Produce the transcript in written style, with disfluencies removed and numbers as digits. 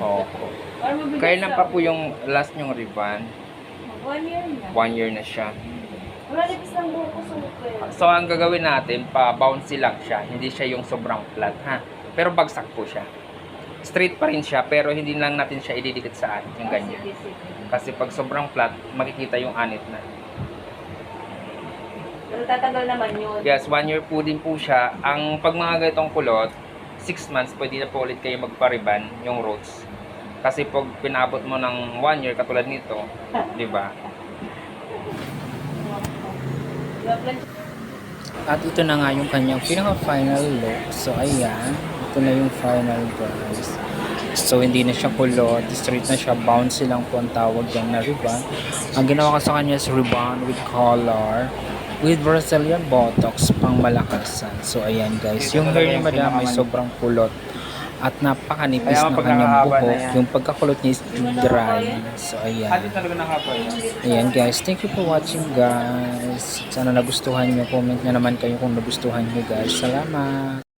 Opo. Para mabilis Kailan pa lang. po yung last nyong ribbon? 1 year na. 1 year na siya. Wala nipis ng buhok ko super. So, ang gagawin natin, pa-bouncy lang siya. Hindi siya yung sobrang flat, ha? Pero bagsak po siya. Straight pa rin siya, pero hindi lang natin siya ididikit sa anit, yung ganyan. Sige, sige. Kasi pag sobrang flat, makikita yung anit na. Pero tatagal naman yun. Yes, 1 year po din po siya. Ang pag mga ganitong kulot, 6 months, pwede na po ulit kayo magpa-ribbon, yung roots. Kasi pag pinabot mo ng 1 year, katulad nito, di ba? At ito na nga yung kanyang pinaka-final look. So, ayan. Ito na yung final, guys. So, hindi na siya kulot. Straight na siya. Bouncy lang po ang tawag dyan na ribbon. Ang ginawa ko sa kanya is ribbon with color. With Brazilian Botox pang malakasan. So, ayan, guys. Yung hair ni Madam ay sobrang kulot. At napakanipis ng kanyang buhok. Yung pagkakulot niya is dry. So, ayan. Ayan, guys. Thank you for watching, guys. Sana nagustuhan nyo. Comment nyo naman kayo kung nagustuhan nyo, guys. Salamat.